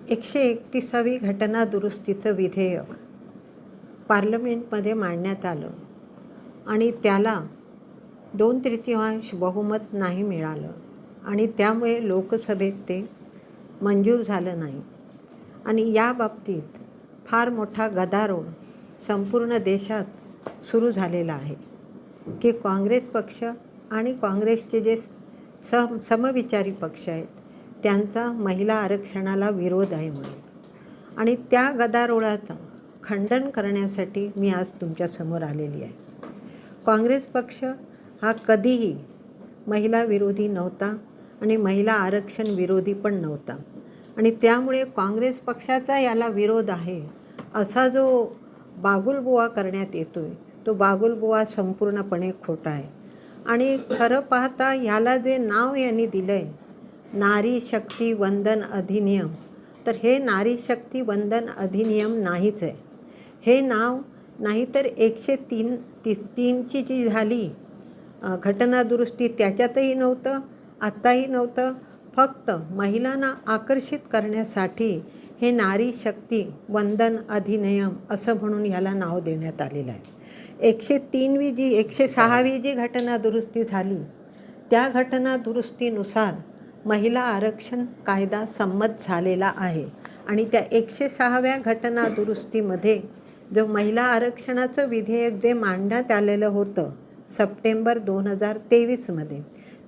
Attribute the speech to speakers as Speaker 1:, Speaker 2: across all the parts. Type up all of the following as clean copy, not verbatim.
Speaker 1: 131वी घटना दुरुस्तीचं विधेयक पार्लमेंटमध्ये मांडण्यात आलं आणि त्याला 2/3 बहुमत नाही मिळालं आणि त्यामुळे लोकसभेत ते मंजूर झालं नाही. आणि या बाबतीत फार मोठा गदारोळ संपूर्ण देशात सुरू झालेला आहे की काँग्रेस पक्ष आणि काँग्रेसचे जे समविचारी पक्ष आहेत त्यांचा महिला आरक्षणाला विरोध आहे म्हणून. आणि त्या गदारोळाचं खंडन करण्यासाठी मी आज तुमच्यासमोर आलेली आहे. काँग्रेस पक्ष हा कधीही महिला विरोधी नव्हता आणि महिला आरक्षण विरोधी पण नव्हता. आणि त्यामुळे काँग्रेस पक्षाचा याला विरोध आहे असा जो बागुलबुवा करण्यात येतो आहे तो बागुलबुवा संपूर्णपणे खोटा आहे. आणि खरं पाहता ह्याला जे नाव यांनी दिलं आहे नारी शक्ती वंदन अधिनियम, तर हे नारी शक्ती वंदन अधिनियम नाहीच आहे. हे नाव नाहीतर 103ची जी झाली घटना दुरुस्ती त्याच्यातही नव्हतं, आत्ताही नव्हतं. फक्त महिलांना आकर्षित करण्यासाठी हे नारी शक्ती वंदन अधिनियम असं म्हणून याला नाव देण्यात आलेलं आहे. 106वी जी घटना दुरुस्ती झाली त्या घटना दुरुस्तीनुसार महिला आरक्षण कायदा संमत झालेला आहे. आणि त्या 106व्या घटना दुरुस्तीमध्ये जो महिला आरक्षणाचं विधेयक जे मांडण्यात आलेलं होतं सप्टेंबर 2023मध्ये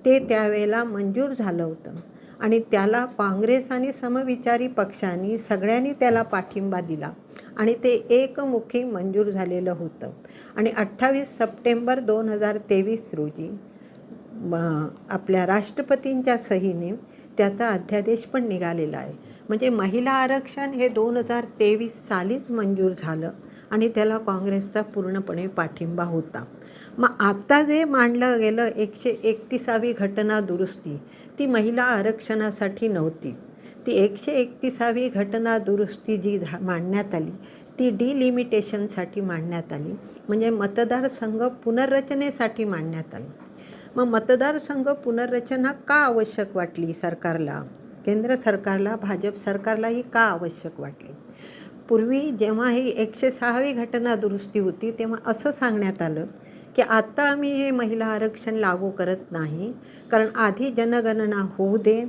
Speaker 1: ते त्यावेळेला मंजूर झालं होतं. आणि त्याला काँग्रेस आणि समविचारी पक्षांनी सगळ्यांनी त्याला पाठिंबा दिला आणि ते एकमुखी मंजूर झालेलं होतं. आणि 28 सप्टेंबर 2023 रोजी आपल्या राष्ट्रपतींच्या सहीने त्याचा अध्यादेश पण निघालेला आहे. म्हणजे महिला आरक्षण हे 2023 सालीच मंजूर झालं आणि त्याला काँग्रेसचा पूर्णपणे पाठिंबा होता. मग आता जे मांडलं गेलं 131वी घटना दुरुस्ती ती महिला आरक्षणासाठी नव्हती. ती 131वी घटना दुरुस्ती जी मांडण्यात आली ती डिलिमिटेशनसाठी मांडण्यात आली, म्हणजे मतदारसंघ पुनर्रचनेसाठी मांडण्यात आली. मग मतदारसंघ पुनर्रचना का आवश्यक वाटली सरकारला, केंद्र सरकारला, भाजप सरकारलाही का आवश्यक वाटली? पूर्वी जेव्हा ही 106वी घटना दुरुस्ती होती तेव्हा असं सांगण्यात आलं की आता आम्ही हे महिला आरक्षण लागू करत नाही, कारण आधी जनगणना होऊ दे,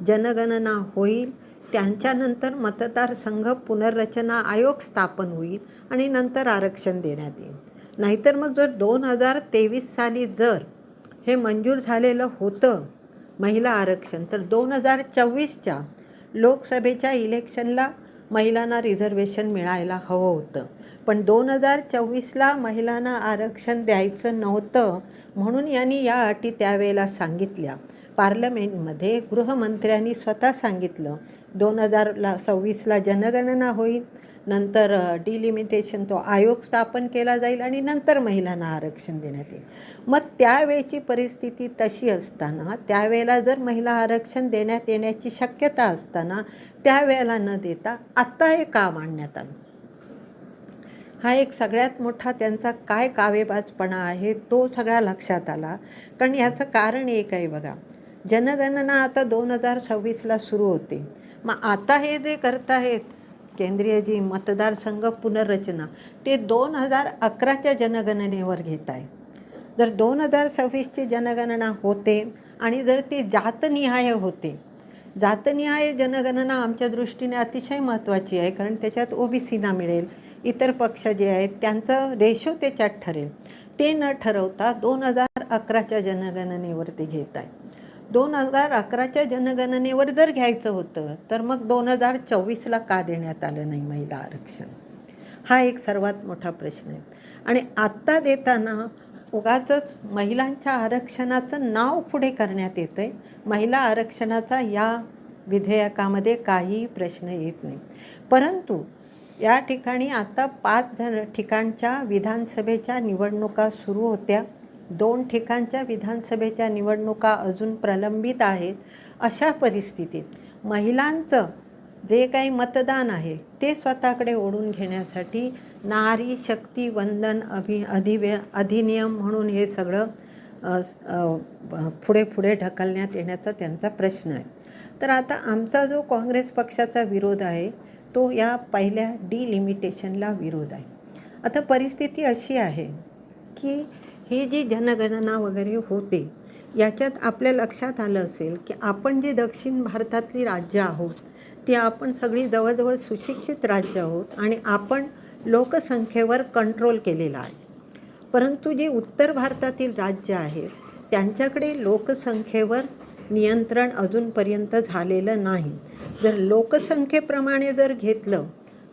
Speaker 1: जनगणना होईल त्यांच्यानंतर मतदारसंघ पुनर्रचना आयोग स्थापन होईल आणि नंतर आरक्षण देण्यात येईल. नाहीतर मग जर 2023 साली जर हे मंजूर झालेलं होतं महिला आरक्षण तर 2024च्या लोकसभेच्या इलेक्शनला महिलांना रिझर्वेशन मिळायला हवं होतं. पण 2024ला महिलांना आरक्षण द्यायचं नव्हतं म्हणून यांनी या अटी त्यावेळेला सांगितल्या. पार्लमेंटमध्ये गृहमंत्र्यांनी स्वतः सांगितलं 2026ला जनगणना होईल, नंतर डिलिमिटेशन तो आयोग स्थापन केला जाईल आणि नंतर महिलांना आरक्षण देण्यात येईल. मग त्यावेळची परिस्थिती तशी असताना त्यावेळेला जर महिला आरक्षण देण्यात येण्याची शक्यता असताना त्यावेळेला न देता आत्ता हे का मांडण्यात आलं? हा एक सगळ्यात मोठा त्यांचा काय कावेबाजपणा आहे तो सगळा लक्षात आला. कारण याचं कारण एक आहे बघा, जनगणना आता 2026ला सुरू होते. मग आता हे जे करत आहेत केंद्रीय जी मतदारसंघ पुनर्रचना ते 2011च्या जनगणनेवर घेत आहे. जर 2026ची जनगणना होते आणि जर ती जातनिहाय होते, जातनिहाय जनगणना आमच्या दृष्टीने अतिशय महत्त्वाची आहे, कारण त्याच्यात OBCना मिळेल, इतर पक्ष जे आहेत त्यांचं रेशो त्याच्यात ठरेल. ते न ठरवता 2011च्या जनगणनेवर ते घेत आहे. 2011च्या जनगणनेवर जर घ्यायचं होतं तर मग 2024ला का देण्यात आलं नाही महिला आरक्षण? हा एक सर्वात मोठा प्रश्न आहे. आणि आत्ता देताना उगाचच महिलांच्या आरक्षणाचं नाव पुढे करण्यात येतं आहे. महिला आरक्षणाचा या विधेयकामध्ये काहीही प्रश्न येत नाही. परंतु या ठिकाणी आता 5 ठिकाणच्या विधानसभेच्या निवडणुका सुरू होत्या, 2 ठिकाणच्या विधानसभेच्या निवडणुका अजून प्रलंबित आहेत. अशा परिस्थितीत महिलांचं जे काही मतदान आहे ते स्वतःकडे ओढून घेण्यासाठी नारी शक्ती वंदन अधिनियम म्हणून हे सगळं पुढे पुढे ढकलण्यात येण्याचा त्यांचा प्रश्न आहे. तर आता आमचा जो काँग्रेस पक्षाचा विरोध आहे तो या पहिल्या डिलिमिटेशनला विरोध आहे. आता परिस्थिती अशी आहे की ही जी जनगणना वगैरे होते याच्यात आपल्या लक्षात आलं असेल की आपण जे दक्षिण भारतातली राज्य आहोत ती आपण सगळी जवळजवळ सुशिक्षित राज्य आहोत आणि आपण लोकसंख्येवर कंट्रोल केलेला आहे. परंतु जी उत्तर भारतातील राज्य आहेत त्यांच्याकडे लोकसंख्येवर नियंत्रण अजूनपर्यंत झालेलं नाही. जर लोकसंख्येप्रमाणे जर घेतलं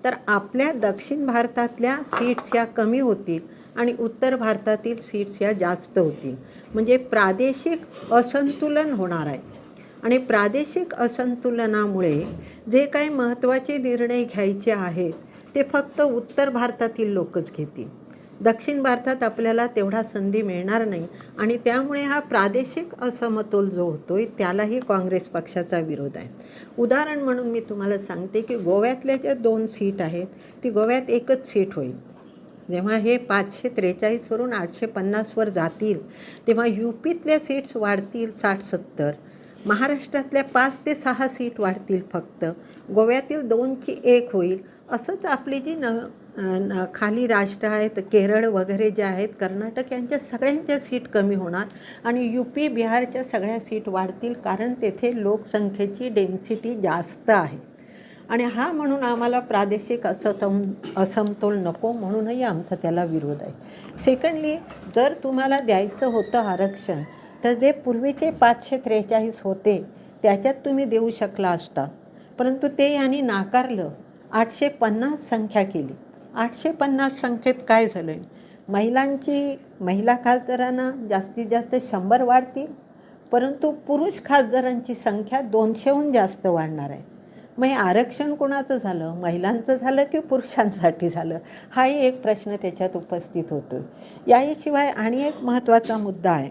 Speaker 1: तर आपल्या दक्षिण भारतातल्या सीट्स या कमी होतील आणि उत्तर भारतातील सीट्स या जास्त होतील. म्हणजे प्रादेशिक असंतुलन होणार आहे आणि प्रादेशिक असंतुलनामुळे जे काही महत्त्वाचे निर्णय घ्यायचे आहेत ते फक्त उत्तर भारतातील लोकच घेतील. दक्षिण भारतात आपल्याला तेवढा संधी मिळणार नाही आणि त्यामुळे हा प्रादेशिक असमतोल जो होतो आहे त्यालाही काँग्रेस पक्षाचा विरोध आहे. उदाहरण म्हणून मी तुम्हाला सांगते की गोव्यातल्या ज्या 2 सीट आहेत ती गोव्यात एकच सीट होईल. जेव्हा हे 543 वरून 850 जातील तेव्हा यूपीतल्या सीट्स वाढतील 60-70, महाराष्ट्रातल्या 5 ते 6 सीट वाढतील फक्त, गोव्यातील 2ची 1 होईल. असंच आपली जी खाली राष्ट्र आहेत केरळ वगैरे जे आहेत कर्नाटक यांच्या सगळ्यांच्या सीट कमी होणार आणि यूपी बिहारच्या सगळ्या सीट वाढतील कारण तेथे लोकसंख्येची डेन्सिटी जास्त आहे आणि हा म्हणून आम्हाला प्रादेशिक असमतोल नको म्हणूनही आमचा त्याला विरोध आहे. सेकंडली जर तुम्हाला द्यायचं होतं आरक्षण तर जे पूर्वीचे 543 होते त्याच्यात तुम्ही देऊ शकला असता परंतु ते यांनी नाकारलं. 850 संख्या केली. 850 संख्येत काय झालं आहे महिला खासदारांना जास्तीत जास्त 100 वाढतील परंतु पुरुष खासदारांची संख्या 200हून जास्त वाढणार आहे. मग हे आरक्षण कोणाचं झालं, महिलांचं झालं की पुरुषांसाठी झालं, हाही एक प्रश्न त्याच्यात उपस्थित होतो. याशिवाय आणि एक महत्त्वाचा मुद्दा आहे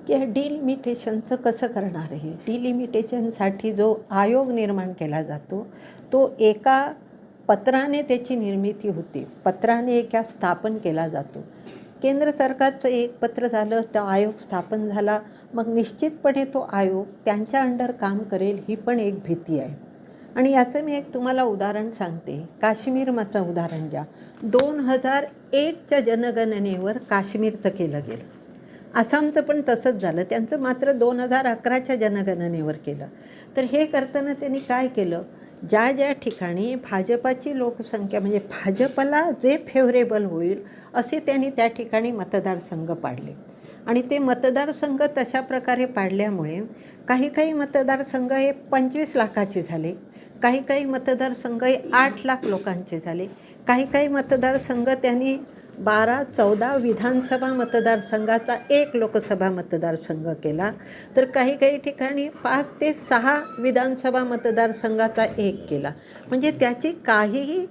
Speaker 1: की डिलिमिटेशनचं कसं करणार आहे. डिलिमिटेशनसाठी जो आयोग निर्माण केला जातो तो एका पत्राने त्याची निर्मिती होते, पत्राने एका स्थापन केला जातो. केंद्र सरकारचं एक पत्र झालं तर आयोग स्थापन झाला, मग निश्चितपणे तो आयोग त्यांच्या अंडर काम करेल ही पण एक भीती आहे. आणि याचं मी एक तुम्हाला उदाहरण सांगते. काश्मीरचं उदाहरण घ्या. 2001च्या जनगणनेवर काश्मीरचं केलं गेलं. आसामचं पण तसंच झालं, त्यांचं मात्र 2011च्या जनगणनेवर केलं. तर हे करताना त्यांनी काय केलं, ज्या ज्या ठिकाणी भाजपाची लोकसंख्या म्हणजे भाजपला जे फेवरेबल होईल असे त्यांनी त्या ठिकाणी मतदारसंघ पाडले आणि ते मतदारसंघ तशा प्रकारे पाडल्यामुळे काही मतदारसंघ हे 25 लाखाचे झाले, काही मतदारसंघ हे 8 लाख लोकांचे झाले, काही मतदारसंघ त्यांनी 12-14 विधानसभा मतदारसंघाचा एक लोकसभा मतदारसंघ केला, तर काही ठिकाणी 5 ते 6 विधानसभा मतदारसंघाचा एक केला. म्हणजे त्याची काहीही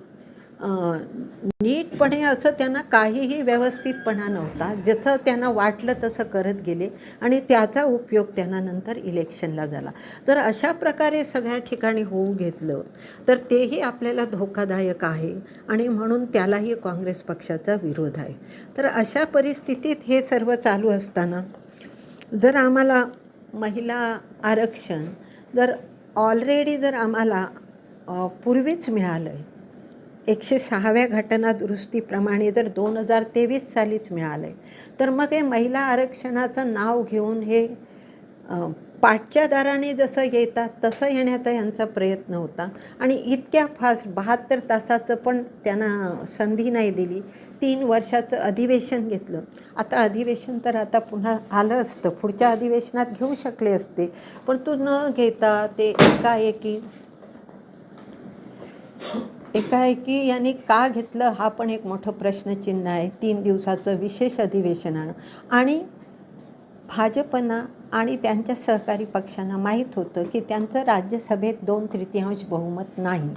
Speaker 1: नीटपणे असं त्यांना काहीही व्यवस्थितपणा नव्हता. जसं त्यांना वाटलं तसं करत गेले आणि त्याचा उपयोग त्यांना नंतर इलेक्शनला झाला. तर अशा प्रकारे सगळ्या ठिकाणी होऊ घेतलं तर तेही आपल्याला धोकादायक आहे आणि म्हणून त्यालाही काँग्रेस पक्षाचा विरोध आहे. तर अशा परिस्थितीत हे सर्व चालू असताना जर आम्हाला महिला आरक्षण जर ऑलरेडी जर आम्हाला पूर्वीच मिळालं आहे, 106व्या घटना दुरुस्तीप्रमाणे जर 2023 सालीच मिळालं आहे, तर मग हे महिला आरक्षणाचं नाव घेऊन हे पाठच्या दाराने जसं येतात तसं येण्याचा यांचा प्रयत्न होता आणि इतक्या फास्ट 72 तासाचं पण त्यांना संधी नाही दिली. 3 वर्षाचं अधिवेशन घेतलं. आता अधिवेशन तर आता पुन्हा आलं असतं, पुढच्या अधिवेशनात घेऊ शकले असते, पण तो न घेता ते एकाएकी यांनी का घेतलं हा पण एक मोठं प्रश्नचिन्ह आहे. 3 दिवसाचं विशेष अधिवेशन आणि भाजपना आणि त्यांच्या सहकारी पक्षांना माहीत होतं की त्यांचं राज्यसभेत 2/3 बहुमत नाही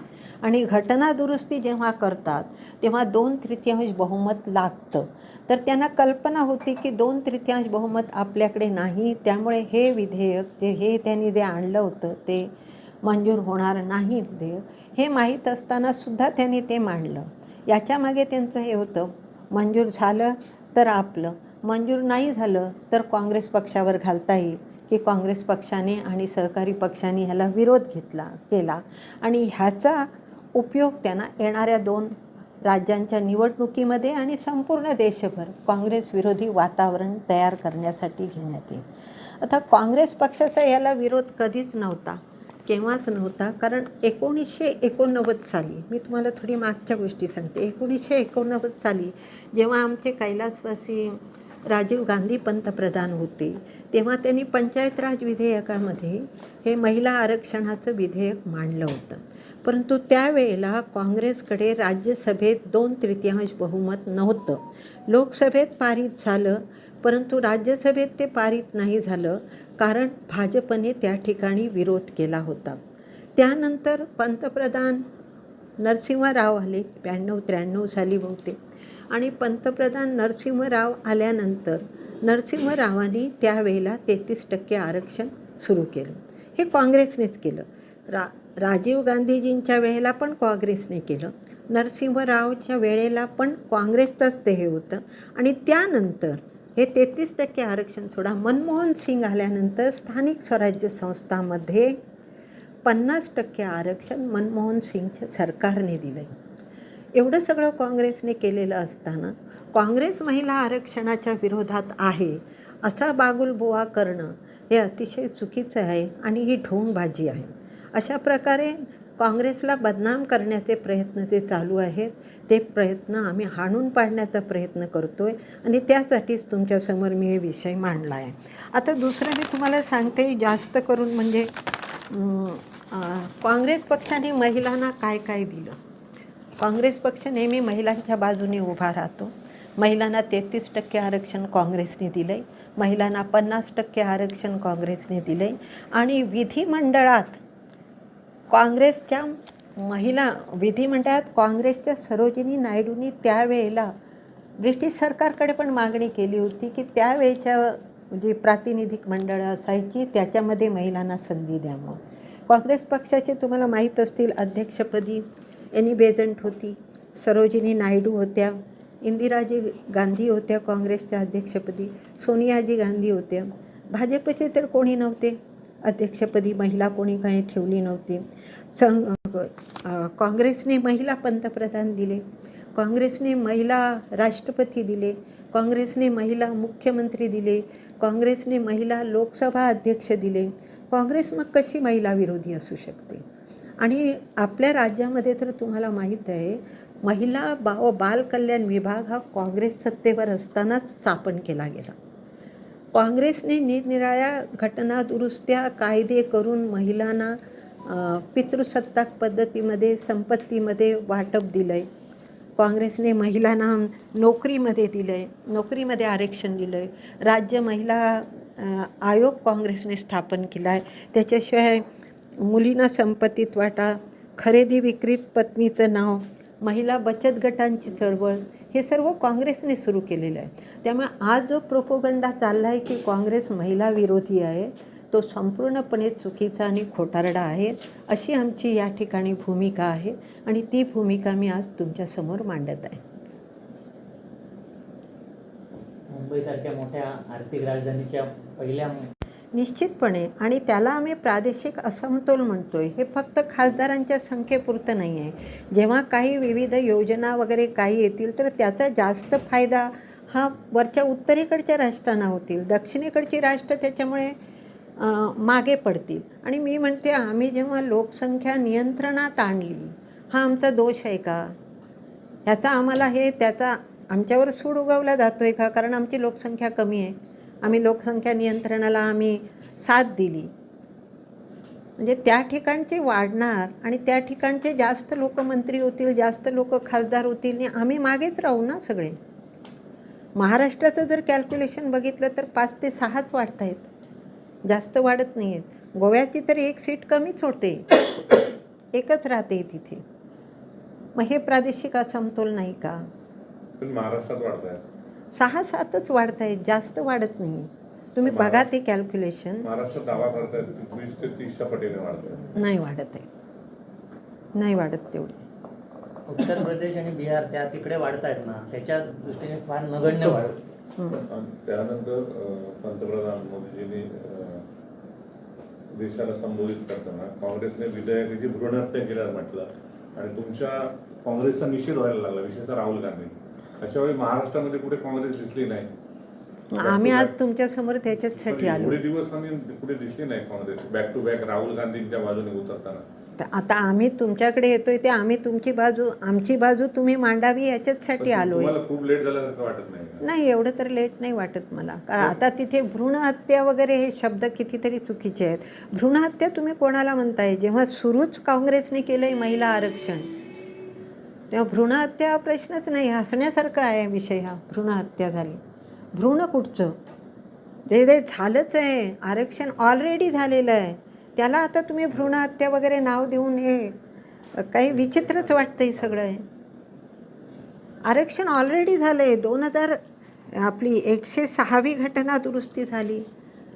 Speaker 1: आणि घटना दुरुस्ती जेव्हा करतात तेव्हा 2/3 बहुमत लागतं. तर त्यांना कल्पना होती की 2/3 बहुमत आपल्याकडे नाही, त्यामुळे हे विधेयक हे त्यांनी जे आणलं होतं ते मंजूर होणार नाही विधेयक हे माहीत असतानासुद्धा त्यांनी ते मांडलं. याच्यामागे त्यांचं हे होतं, मंजूर झालं तर आपलं, मंजूर नाही झालं तर काँग्रेस पक्षावर घालता येईल की काँग्रेस पक्षाने आणि सहकारी पक्षाने ह्याला विरोध केला आणि ह्याचा उपयोग त्यांना येणाऱ्या 2 राज्यांच्या निवडणुकीमध्ये आणि संपूर्ण देशभर काँग्रेस विरोधी वातावरण तयार करण्यासाठी घेण्यात येईल. आता काँग्रेस पक्षाचा याला विरोध कधीच नव्हता, केव्हाच नव्हता. कारण 1989 साली, मी तुम्हाला थोडी मागच्या गोष्टी सांगते. 1989 साली जेव्हा आमचे कैलासवासी राजीव गांधी पंतप्रधान होते, तेव्हा त्यांनी पंचायत राज विधेयकामध्ये हे महिला आरक्षणाचं विधेयक मांडलं होतं. परंतु त्यावेळेला काँग्रेसकडे राज्यसभेत 2/3 बहुमत नव्हतं. लोकसभेत पारित झालं, परंतु राज्यसभेत ते पारित नाही झालं कारण भाजपने त्या ठिकाणी विरोध केला होता. त्यानंतर पंतप्रधान नरसिंह राव आले 92-93 साली बहुतेक, आणि पंतप्रधान नरसिंह राव आल्यानंतर नरसिंह रावांनी त्यावेळेला 33% आरक्षण सुरू केलं. हे काँग्रेसनेच केलं. राजीव गांधीजींच्या वेळेला पण काँग्रेसने केलं, नरसिंह रावच्या वेळेला पण काँग्रेसचंच ते हे होतं. आणि त्यानंतर हे 33% आरक्षण सोडा, मनमोहन सिंग आल्यानंतर स्थानिक स्वराज्य संस्थांमध्ये 50% आरक्षण मनमोहन सिंगच्या सरकारने दिलं. एवढं सगळं काँग्रेसने केलेलं असताना काँग्रेस महिला आरक्षणाच्या विरोधात आहे असा बागुलबुवा करणं हे अतिशय चुकीचं आहे आणि ही ढोंगबाजी आहे. अशा प्रकारे काँग्रेसला बदनाम करण्याचे प्रयत्न जे चालू आहेत ते प्रयत्न आम्ही हाणून पाडण्याचा प्रयत्न करतो आहे आणि त्यासाठीच तुमच्यासमोर मी हे विषय मांडला आहे. आता दुसरं मी तुम्हाला सांगते, जास्त करून म्हणजे काँग्रेस पक्षाने महिलांना काय काय दिलं. काँग्रेस पक्ष नेहमी महिलांच्या बाजूने उभा राहतो. महिलांना 33% आरक्षण काँग्रेसने दिलं आहे, महिलांना 50% आरक्षण काँग्रेसने दिलं आहे. आणि विधिमंडळात काँग्रेसच्या विधिमंडळात काँग्रेसच्या सरोजिनी नायडूंनी त्यावेळेला ब्रिटिश सरकारकडे पण मागणी केली होती की त्यावेळेच्या जी प्रातिनिधिक मंडळं असायची त्याच्यामध्ये महिलांना संधी द्यावं. काँग्रेस पक्षाचे तुम्हाला माहीत असतील अध्यक्षपदी एनी बेझंट होती, सरोजिनी नायडू होत्या, इंदिराजी गांधी होत्या काँग्रेसच्या अध्यक्षपदी, सोनियाजी गांधी होत्या. भाजपचे तर कोणी नव्हते अध्यक्षपदी, महिला कोणी काही ठेवली नव्हती. काँग्रेसने महिला पंतप्रधान दिले, काँग्रेसने महिला राष्ट्रपती दिले, काँग्रेसने महिला मुख्यमंत्री दिले, काँग्रेसने महिला लोकसभा अध्यक्ष दिले. काँग्रेस मग कशी महिला विरोधी असू शकते? आणि आपल्या राज्यामध्ये तर तुम्हाला माहीत आहे महिला बाल कल्याण विभाग हा काँग्रेस सत्तेवर असतानाच स्थापन केला गेला. काँग्रेसने निरनिराळ्या घटना दुरुस्त्या कायदे करून महिलांना पितृसत्ताक पद्धतीमध्ये संपत्तीमध्ये वाटप दिलं आहे. काँग्रेसने महिलांना नोकरीमध्ये दिलं आहे, नोकरीमध्ये आरक्षण दिलं आहे. राज्य महिला आयोग काँग्रेसने स्थापन केला आहे. त्याच्याशिवाय मुलींना संपत्तीत वाटा, खरेदी विक्रीत पत्नीचं नाव, महिला बचत गटांची चळवळ, हे सर्व काँग्रेसने सुरू केलेलं आहे. त्यामुळे आज जो प्रोपोगंडा चालला आहे की काँग्रेस महिला विरोधी आहे तो संपूर्णपणे चुकीचा आणि खोटारडा आहे. अशी आमची या ठिकाणी भूमिका आहे आणि ती भूमिका मी आज तुमच्यासमोर मांडत आहे.
Speaker 2: मुंबईसारख्या मोठ्या आर्थिक राजधानीच्या पहिल्या
Speaker 1: निश्चितपणे, आणि त्याला आम्ही प्रादेशिक असमतोल म्हणतोय. हे फक्त खासदारांच्या संख्येपुरतं नाही आहे. जेव्हा काही विविध योजना वगैरे काही येतील तर त्याचा जास्त फायदा हा वरच्या उत्तरेकडच्या राष्ट्रांना होतील, दक्षिणेकडची राष्ट्र त्याच्यामुळे मागे पडतील. आणि मी म्हणते आम्ही जेव्हा लोकसंख्या नियंत्रणात आणली, हा आमचा दोष आहे का? ह्याचा आम्हाला त्याचा आमच्यावर सूड उगवला जातो आहे का? कारण आमची लोकसंख्या कमी आहे, आम्ही लोकसंख्या नियंत्रणाला आम्ही साथ दिली. म्हणजे त्या ठिकाणचे वाढणार आणि त्या ठिकाणचे जास्त लोक मंत्री होतील, जास्त लोक खासदार होतील आणि आम्ही मागेच राहू ना सगळे. महाराष्ट्राचं जर कॅल्क्युलेशन बघितलं तर 5 ते 6च वाढत आहेत, जास्त वाढत नाही आहेत. गोव्याची तर 1 सीट कमीच होते, एकच राहते तिथे. मग हे प्रादेशिक असमतोल नाही का?
Speaker 3: महाराष्ट्रात वाढत आहे
Speaker 1: 6-7च वाढत आहेत, जास्त वाढत नाही. तुम्ही बघा ते कॅल्क्युलेशन.
Speaker 3: महाराष्ट्रात दावा करतात 20 ते 30च्या पटीने वाढत
Speaker 1: नाही वाढत आहे, नाही वाढत तेवढी.
Speaker 2: उत्तर प्रदेश आणि बिहार त्या तिकडे वाढत आहेत ना, त्याच्या दृष्टीने फार नगण्य वाढ.
Speaker 3: आणि त्यानंतर पंतप्रधान मोदीजींनी देशाला संबोधित करताना काँग्रेसने विधेयकाची भ्रूणहत्या केल्याचं म्हटलं आणि तुमच्या काँग्रेसचा निषेध व्हायला लागला, विशेषतः राहुल गांधी. अशा वेळी महाराष्ट्रामध्ये कुठे काँग्रेस दिसली नाही.
Speaker 1: आम्ही आज तुमच्या समोर त्याच्याचसाठी आलो.
Speaker 3: एवढे दिवस आम्ही कुठे दिसली नाही Congress back to back Rahul गांधींच्या बाजूने उतरताना.
Speaker 1: तर आता आम्ही तुमच्याकडे येतोय ते आम्ही तुमची बाजू, आमची बाजू तुम्ही मांडावी याच्याचसाठी आलोय.
Speaker 3: तुम्हाला खूप लेट झाल्यासारखं वाटत नाही का?
Speaker 1: नाही, एवढं तर लेट नाही वाटत मला. कारण आता तिथे भ्रूणहत्या वगैरे हे शब्द कितीतरी चुकीचे आहेत. भ्रूणहत्या तुम्ही कोणाला म्हणताय? जेव्हा सुरूच काँग्रेसने केलंय महिला आरक्षण, तेव्हा भ्रूणहत्या हा प्रश्नच नाही. हसण्यासारखा आहे विषय हा. भ्रूणहत्या झाली, भ्रूण कुठचं? जे झालंच आहे, आरक्षण ऑलरेडी झालेलं आहे, त्याला आता तुम्ही भ्रूणहत्या वगैरे नाव देऊन हे काही विचित्रच वाटतं हे सगळं आहे. आरक्षण ऑलरेडी झालं आहे. 2000 आपली 106वी घटना दुरुस्ती झाली,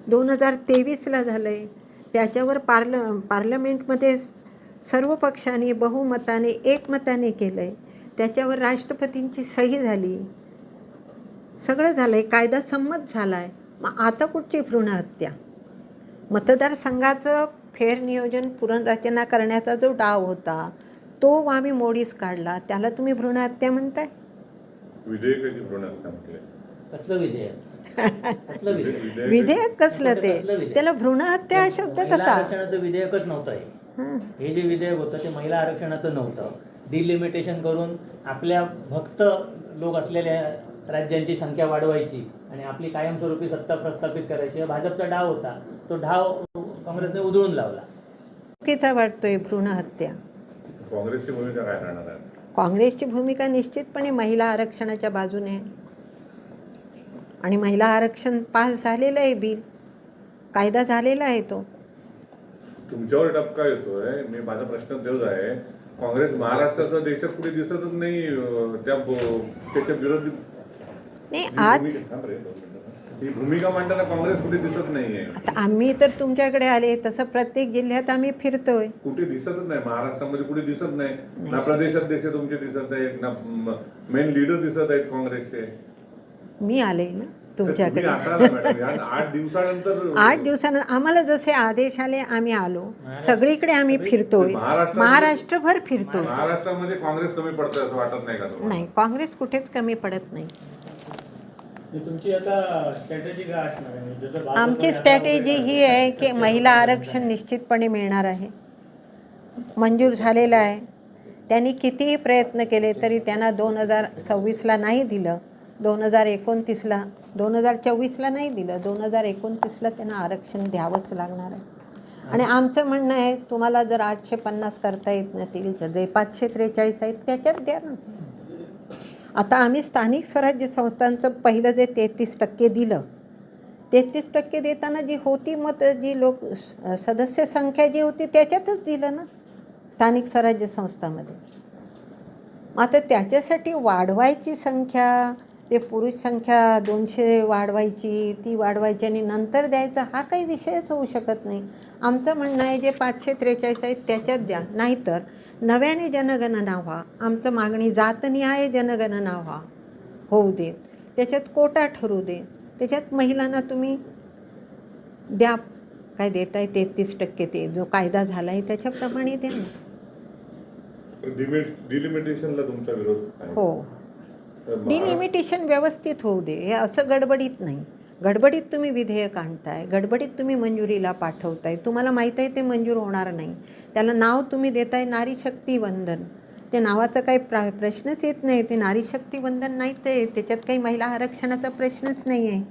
Speaker 1: 2023ला झालं आहे. त्याच्यावर पार्लमेंटमध्ये सर्व पक्षांनी बहुमताने एकमताने केलं आहे. त्याच्यावर राष्ट्रपतींची सही झाली, सगळं झालं आहे, कायदा संमत झाला आहे. मग आता कुठची भ्रूणहत्या? मतदारसंघाचं फेरनियोजन पुनर्रचना करण्याचा जो डाव होता तो आम्ही मोडीस काढला, त्याला तुम्ही भ्रूणहत्या म्हणताय?
Speaker 3: विधेयकाची भ्रूणहत्या म्हटले.
Speaker 2: कसलं विधेयक? कसलं विधेयक?
Speaker 1: विधेयक कसलं ते?
Speaker 2: कसलं विधेयक?
Speaker 1: त्याला भ्रूणहत्या हा शब्द
Speaker 2: महिला
Speaker 1: कसा?
Speaker 2: आरक्षणाचं विधेयकच नव्हतं हे. हे जे विधेयक होतं ते महिला आरक्षणाचं नव्हतं. डिलिमिटेशन करून आपल्या भक्त लोक असलेल्या राज्यांची संख्या वाढवायची आणि आपली कायमस्वरूपी सत्ता प्रस्थापित करायची हा भाजपचा डाव होता. तो डाव काँग्रेसने उधळून लावला.
Speaker 1: चुकीचा वाटतोय भ्रूणहत्या.
Speaker 3: काँग्रेसची भूमिका काय राहणार आहे?
Speaker 1: काँग्रेसची भूमिका निश्चितपणे महिला आरक्षणाच्या बाजूने आहे. आणि महिला आरक्षण पास झालेलं आहे, बिल कायदा झालेला आहे. तो
Speaker 3: तुमच्यावर टपका येतोय. मी माझा प्रश्न तेच आहे, काँग्रेस महाराष्ट्राचा देशात कुठे दिसतच नाही. त्याच्या विरोधी
Speaker 1: नाही. आज
Speaker 3: ही भूमिका मांडताना काँग्रेस कुठे दिसत नाहीये.
Speaker 1: आता आम्ही तर तुमच्याकडे आले, तसं प्रत्येक जिल्ह्यात आम्ही फिरतोय.
Speaker 3: कुठे दिसतच नाही. महाराष्ट्रामध्ये कुठे दिसत नाही. ना प्रदेशाध्यक्ष तुमचे दिसत आहेत, ना मेन लीडर दिसत आहेत काँग्रेसचे.
Speaker 1: मी आले ना तुमच्याकडे.
Speaker 3: 8 दिवसानंतर
Speaker 1: 8 दिवसानंतर आम्हाला जसे आदेश आले आम्ही आलो. सगळीकडे आम्ही फिरतोय, महाराष्ट्रभर फिरतोय.
Speaker 3: महाराष्ट्रामध्ये काँग्रेस कमी पडतं असं वाटत नाही का तुम्हाला?
Speaker 1: नाही, काँग्रेस कुठेच कमी पडत नाही.
Speaker 4: तुमची आता स्ट्रॅटेजी काय असणार आहे? जसं भाजपने
Speaker 1: आमची
Speaker 4: आता
Speaker 1: स्ट्रॅटेजी ही आहे की महिला आरक्षण निश्चितपणे मिळणार आहे, मंजूर झालेलं आहे. त्यांनी कितीही प्रयत्न केले तरी त्यांना 2026ला नाही दिलं, 2029ला 2024ला नाही दिलं, 2029ला त्यांना आरक्षण द्यावंच लागणार आहे. आणि आमचं म्हणणं आहे, तुम्हाला जर 850 करता येत नसतील तर जे 543 आहेत त्याच्यात द्या ना. आता आम्ही स्थानिक स्वराज्य संस्थांचं पहिलं जे 33% दिलं, 33% देताना जी होती मत जी लोक सदस्य संख्या जी होती त्याच्यातच दिलं ना स्थानिक स्वराज्य संस्थांमध्ये. आता त्याच्यासाठी वाढवायची संख्या, ते पुरुष संख्या 200 वाढवायची, ती वाढवायची आणि नंतर द्यायचा हा काही विषयच होऊ शकत नाही. आमचं म्हणणं आहे जे 543 आहेत त्याच्यात द्या, नाहीतर नव्याने जनगणना व्हा. आमचं मागणी जातनिहाय जनगणना होऊ दे, त्याच्यात कोटा ठरू दे, त्याच्यात महिलांना तुम्ही द्या. काय देताय 33% ते जो कायदा झाला आहे त्याच्याप्रमाणे द्या.
Speaker 3: डिलिमिटेशनला तुमचा विरोध आहे?
Speaker 1: हो, डिलिमिटेशन व्यवस्थित होऊ दे. हे असं गडबडीत नाही. गडबडीत तुम्ही विधेयक आणताय, गडबडीत तुम्ही मंजुरीला पाठवताय, तुम्हाला माहीत आहे ते मंजूर होणार नाही. त्याला नाव तुम्ही देताय नारी शक्ती वंदन. ते नावाचा काही प्रश्नच येत नाही. ते नारी शक्ती वंदन नाही, ते त्याच्यात काही महिला आरक्षणाचा प्रश्नच नाही आहे.